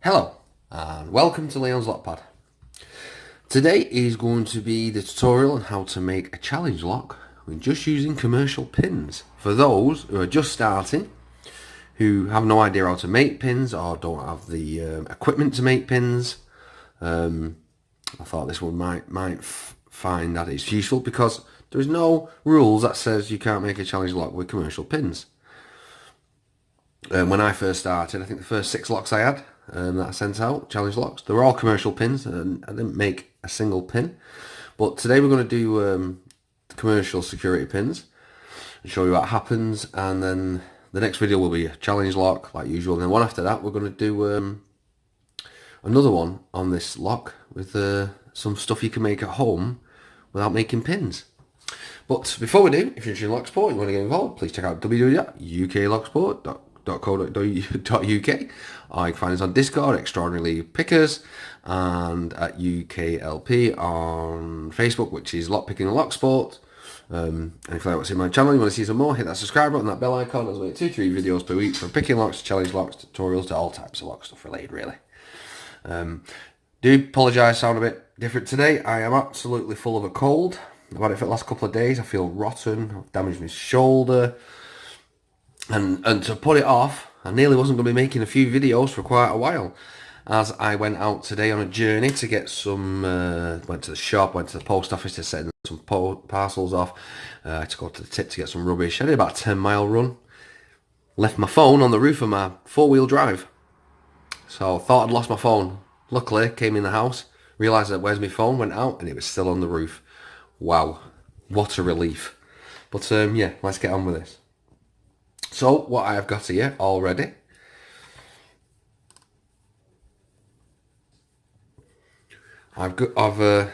Hello and welcome to Leon's Lockpad. Today is going to be the tutorial on how to make a challenge lock with just using commercial pins. For those who are just starting, who have no idea how to make pins or don't have the equipment to make pins, I thought this one might find that it's useful because there's no rules that says you can't make a challenge lock with commercial pins. When I first started, I think the first 6 locks I had that I sent out, challenge locks, they were all commercial pins and I didn't make a single pin. But today we're going to do commercial security pins and show you what happens, and then the next video will be a challenge lock like usual, and then one after that we're going to do another one on this lock with some stuff you can make at home without making pins. But before we do, if you're interested in Locksport and you want to get involved, please check out www.uklocksport.co.uk, or you can find us on Discord, Extraordinary League Pickers, and at UKLP on Facebook, which is Lockpicking and Locksport. And if you like what's in my channel, you want to see some more, hit that subscribe button, that bell icon. There's like 2-3 videos per week from picking locks, challenge locks, tutorials, to all types of lock stuff related, really. Do apologise, sound a bit different today. I am absolutely full of a cold. I've had it for the last couple of days. I feel rotten. I've damaged my shoulder. And to put it off, I nearly wasn't going to be making a few videos for quite a while, as I went out today on a journey to get some, went to the shop, went to the post office to send some parcels off. I had to go to the tip to get some rubbish. I did about a 10-mile run. Left my phone on the roof of my 4-wheel drive. So thought I'd lost my phone. Luckily, came in the house, realised that where's my phone, went out, and it was still on the roof. Wow, what a relief. But yeah, let's get on with this. So what I have got here already, I'm gonna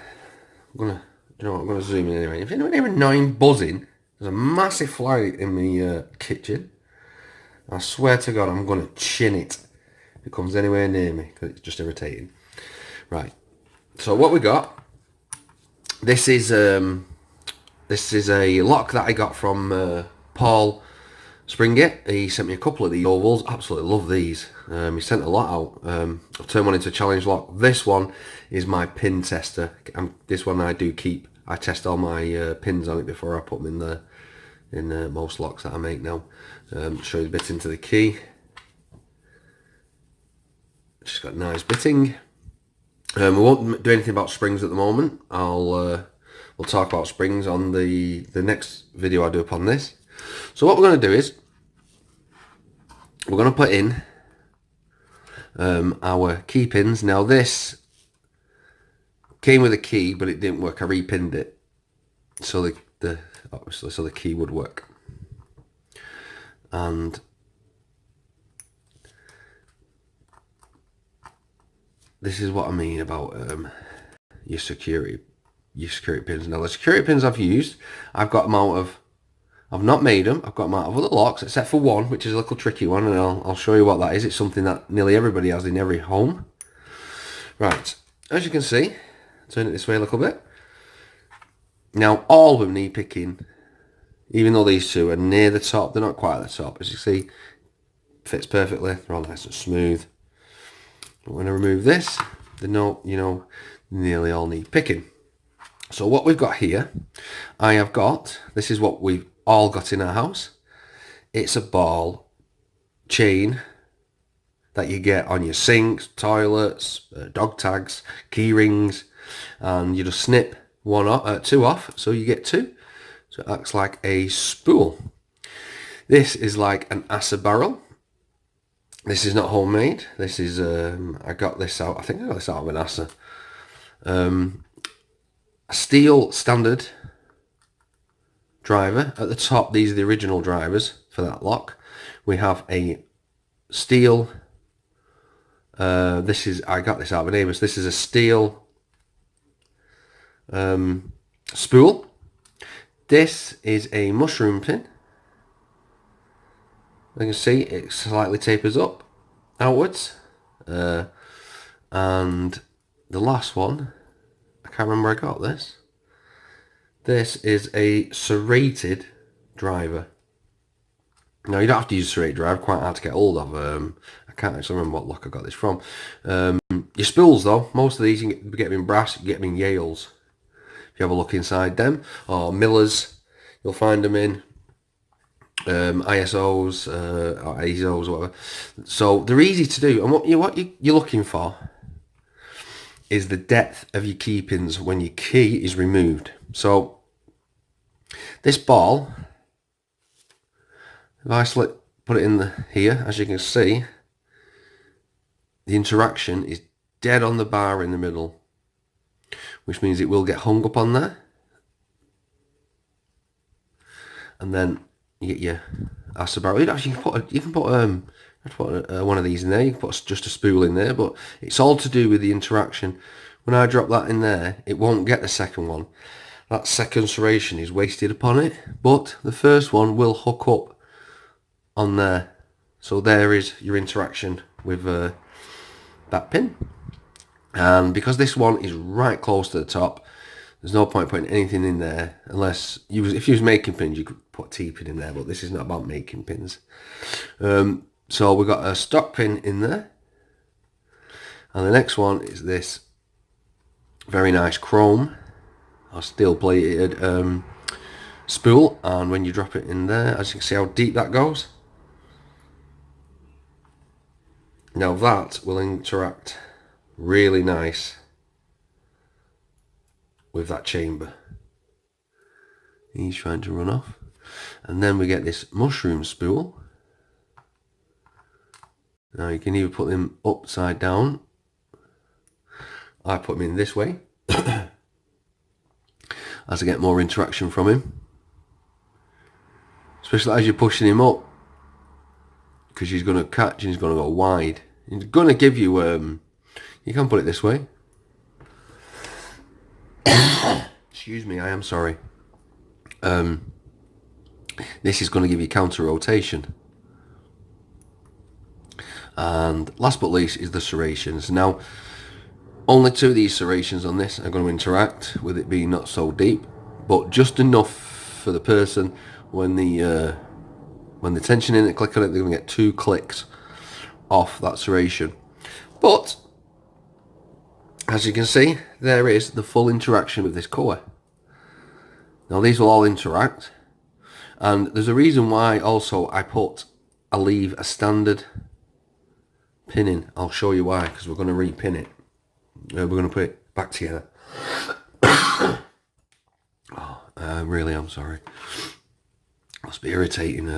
zoom in anyway. If anyone hear a annoying buzzing, there's a massive fly in the kitchen. I swear to God, I'm gonna chin it if it comes anywhere near me, because it's just irritating. Right. So what we got? This is a lock that I got from Paul Springett. He sent me a couple of these ovals. Absolutely love these. He sent a lot out. I've turned one into a challenge lock. This one is my pin tester. This one I do keep. I test all my pins on it before I put them in most locks that I make now. Show you the bit into the key. Just got nice bitting. We won't do anything about springs at the moment. We'll talk about springs on the next video I do upon this. So what we're going to do is we're going to put in our key pins. Now this came with a key, but it didn't work. I repinned it so obviously so the key would work. And this is what I mean about your security pins. Now the security pins I've used, I've not made them. I've got them out of other locks, except for one, which is a little tricky one, and I'll show you what that is. It's something that nearly everybody has in every home. Right, as you can see, turn it this way a little bit. Now all of them need picking, even though these two are near the top. They're not quite at the top. As you see, fits perfectly. They're all nice and smooth. But when I remove this, nearly all need picking. So what we've got here, this is what we've all got in our house. It's a ball chain that you get on your sinks, toilets, dog tags, key rings, and you just snip two off, so you get 2. So it acts like a spool. This is like an Assa barrel. This is not homemade. This is I got this out. I think I got this out of an Assa. A steel standard driver at the top. These are the original drivers for that lock. We have a steel. I got this out of an Amos. This is a steel spool. This is a mushroom pin. You can see it slightly tapers up outwards, and the last one, I can't remember where I got this. This is a serrated driver. Now you don't have to use a serrated driver, quite hard to get hold of. I can't actually remember what lock I got this from. Your spools though, most of these you can get them in brass, you get them in Yales. If you have a look inside them, or Millers, you'll find them in ISOs or ASOs or whatever. So they're easy to do, and what you're looking for is the depth of your key pins when your key is removed. So this ball, if I put it in here, as you can see, the interaction is dead on the bar in the middle, which means it will get hung up on there. And then you get your Asa barrel. You can put one of these in there. You can put just a spool in there, but it's all to do with the interaction. When I drop that in there, it won't get the second one. That second serration is wasted upon it, but the first one will hook up on there. So there is your interaction with that pin. And because this one is right close to the top, there's no point putting anything in there unless if you was making pins, you could put a T-pin in there, but this is not about making pins. So we've got a stock pin in there, and the next one is this very nice chrome or steel plated spool, and when you drop it in there, as you can see how deep that goes. Now that will interact really nice with that chamber. He's trying to run off. And then we get this mushroom spool. Now you can either put them upside down. I put them in this way as I get more interaction from him, especially as you're pushing him up, because he's going to catch and he's going to go wide. He's going to give you you can put it this way. Excuse me, I am sorry. This is going to give you counter rotation. And last but least is the serrations. Now, only two of these serrations on this are going to interact, with it being not so deep, but just enough for the person when the tension in it, click on it, they're going to get 2 clicks off that serration. But as you can see, there is the full interaction with this core. Now these will all interact, and there's a reason why also I leave a standard pin in. I'll show you why, because we're going to repin it. We're going to put it back together. Really, I'm sorry. Must be irritating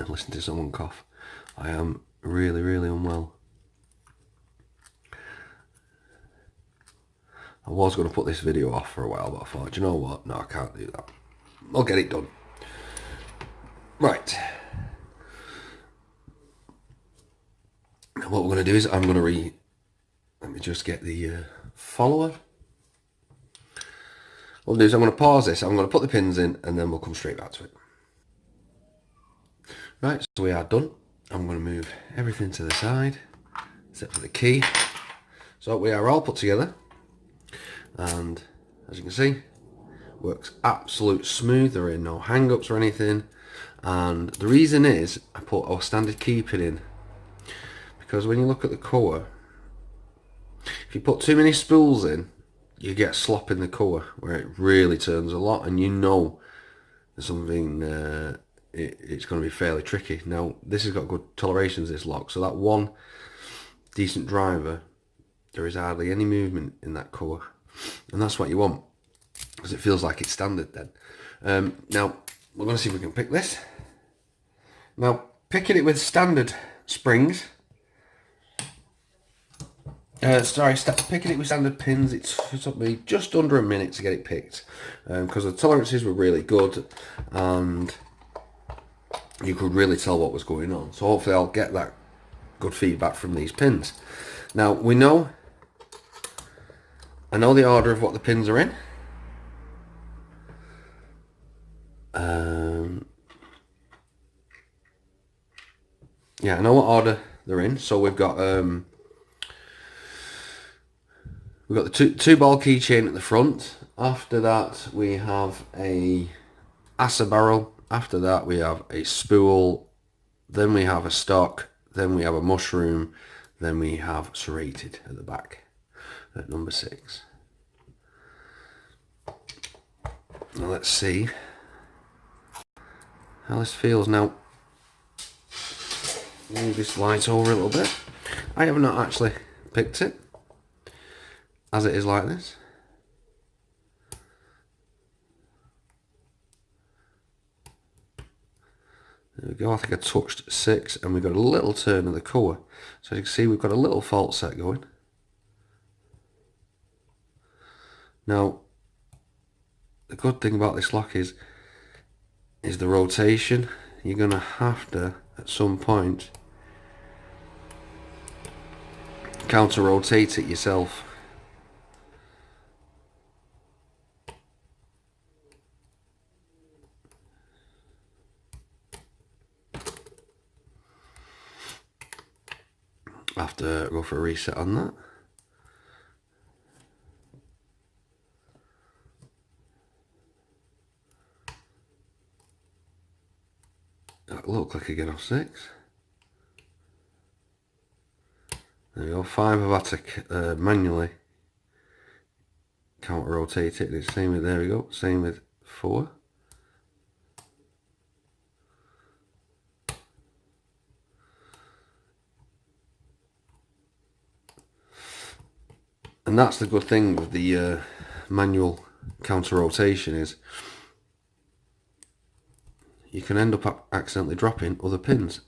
listening to someone cough. I am really, really unwell. I was going to put this video off for a while, but I thought, do you know what? No, I can't do that. I'll get it done. Right. Now what we're going to do is I'm going to let me just get the follower. What I'll do is I'm going to pause this, I'm going to put the pins in, and then we'll come straight back to it. Right, so we are done. I'm going to move everything to the side, except for the key. So we are all put together, and as you can see, works absolute smooth. There are no hang-ups or anything, and the reason is I put our standard key pin in, because when you look at the core, if you put too many spools in, you get slop in the core where it really turns a lot, and you know there's something it's going to be fairly tricky. Now this has got good tolerations, this lock, so that one decent driver, there is hardly any movement in that core, and that's what you want, because it feels like it's standard then. Now we're going to see if we can pick this. Now picking it with standard springs, picking it with standard pins, it took me just under a minute to get it picked, because the tolerances were really good and you could really tell what was going on. So hopefully I'll get that good feedback from these pins. Now I know the order of what the pins are in. Yeah, I know what order they're in. So we've got the two ball keychain at the front. After that we have a Asa barrel. After that we have a spool. Then we have a stock. then we have a mushroom, then we have serrated at the back at number 6. Now let's see how this feels. Now, move this light over a little bit. I have not actually picked it as it is like this. There we go. I think I touched 6 and we've got a little turn of the colour. So as you can see, we've got a little fault set going. Now, the good thing about this lock is the rotation. You're going to have to, at some point, counter rotate it yourself. I have to go for a reset on that. A little click again off 6. There we go. 5 I've had to manually counter rotate it. It's same with, there we go, same with 4. And that's the good thing with the manual counter rotation, is you can end up accidentally dropping other pins,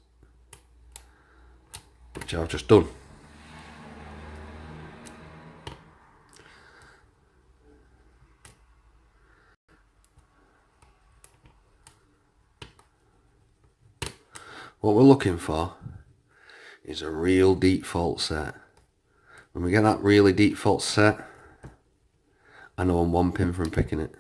which I've just done. What we're looking for is a real deep fault set. When we get that really deep fault set, I know I'm 1 pin from picking it.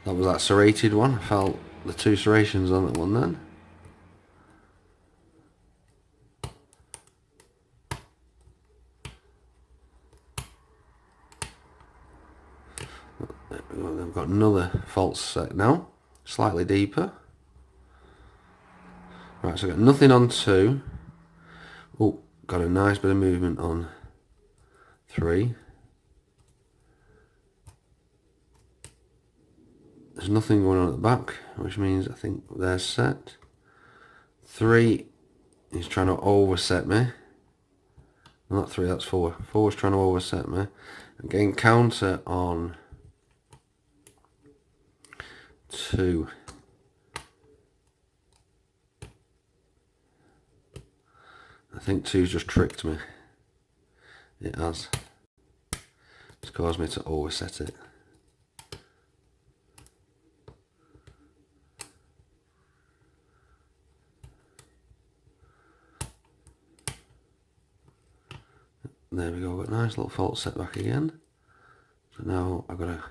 That was that serrated one. I felt the 2 serrations on that one then. I've got another fault set now, slightly deeper. Right, so I've got nothing on 2. Oh, got a nice bit of movement on 3. There's nothing going on at the back, which means I think they're set. 3 is trying to overset me. Not 3, that's 4. 4 is trying to overset me. I'm getting counter on 2. I think 2's just tricked me. It has. It's caused me to overset it. There we go, got a nice little fault set back again. So now I've got to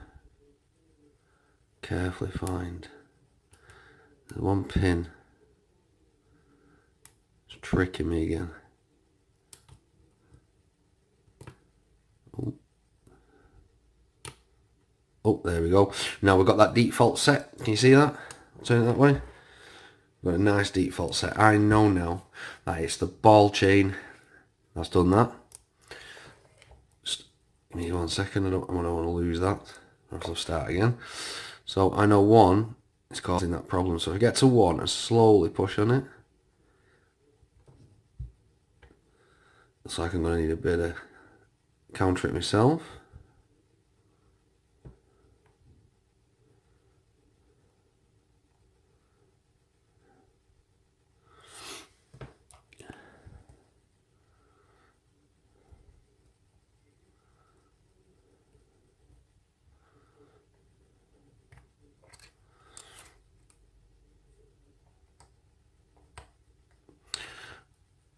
carefully find the 1 pin. It's tricking me again. Oh, there we go. Now we've got that deep fault set. Can you see that? Turn it that way. We've got a nice deep fault set. I know now that it's the ball chain that's done that. Just give me 1 second. I don't want to lose that. I'll start again. So I know 1 is causing that problem. So if I get to 1 and slowly push on it, looks like I'm going to need a bit of counter it myself.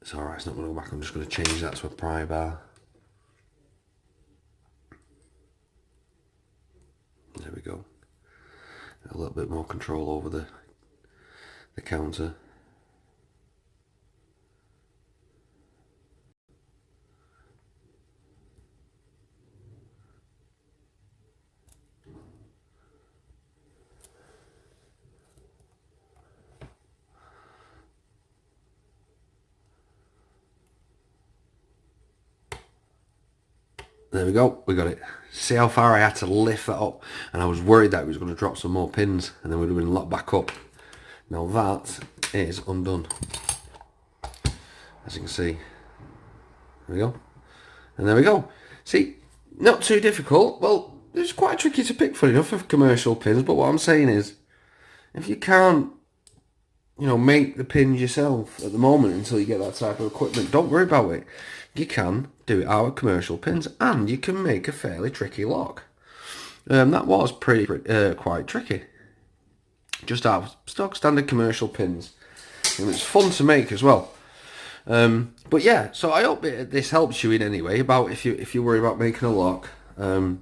It's alright, it's not going to go back. I'm just going to change that to a pry bar. There we go. A little bit more control over the counter. There we go, we got it. See how far I had to lift that up, and I was worried that it was going to drop some more pins and then we'd have been locked back up. Now that is undone, as you can see. There we go. And there we go. See, not too difficult. Well, it's quite tricky to pick, funny enough, for commercial pins, but what I'm saying is, if you can't, you know, make the pins yourself at the moment until you get that type of equipment, don't worry about it. You can do it out of commercial pins, and you can make a fairly tricky lock. That was quite tricky. Just out of stock standard commercial pins. And it's fun to make as well. But yeah, so I hope this helps you in any way about if you worry about making a lock. Like,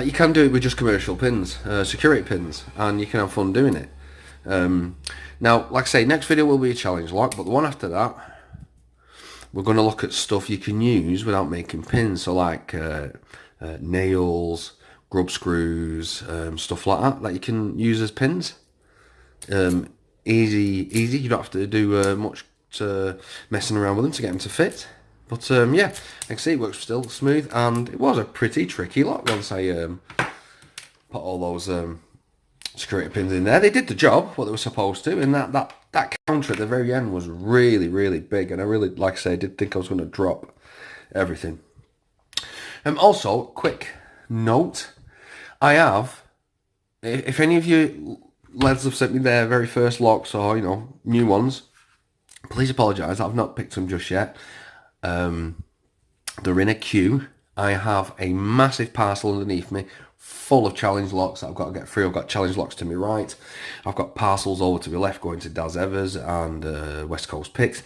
you can do it with just commercial pins, security pins, and you can have fun doing it. Now, like I say, next video will be a challenge lock, but the one after that, we're going to look at stuff you can use without making pins. So like nails, grub screws, stuff like that you can use as pins. Easy. You don't have to do much messing around with them to get them to fit. But yeah, I can see it works still smooth, and it was a pretty tricky lock once I put all those security pins in there. They did the job, what they were supposed to, and that counter at the very end was really big, and I really, like I say, I did think I was going to drop everything. Also, quick note, I have, if any of you lads have sent me their very first locks, or, you know, new ones, please apologise, I've not picked them just yet. They're in a queue. I have a massive parcel underneath me full of challenge locks that I've got to get through. I've got challenge locks to my right. I've got parcels over to my left going to Daz Evers and West Coast Picks.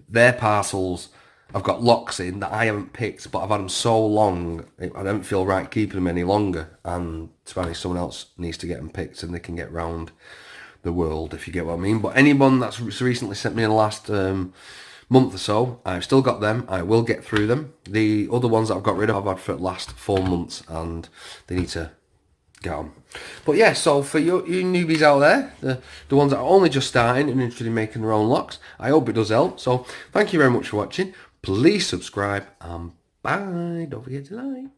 Their parcels, I've got locks in that I haven't picked, but I've had them so long, I don't feel right keeping them any longer. And to be honest, someone else needs to get them picked and they can get round the world, if you get what I mean. But anyone that's recently sent me in the last month or so, I've still got them. I will get through them. The other ones that I've got rid of, I've had for the last 4 months, and they need to get on. But yeah, so for you newbies out there, the ones that are only just starting and interested in making their own locks, I hope it does help. So thank you very much for watching. Please subscribe, and bye. Don't forget to like.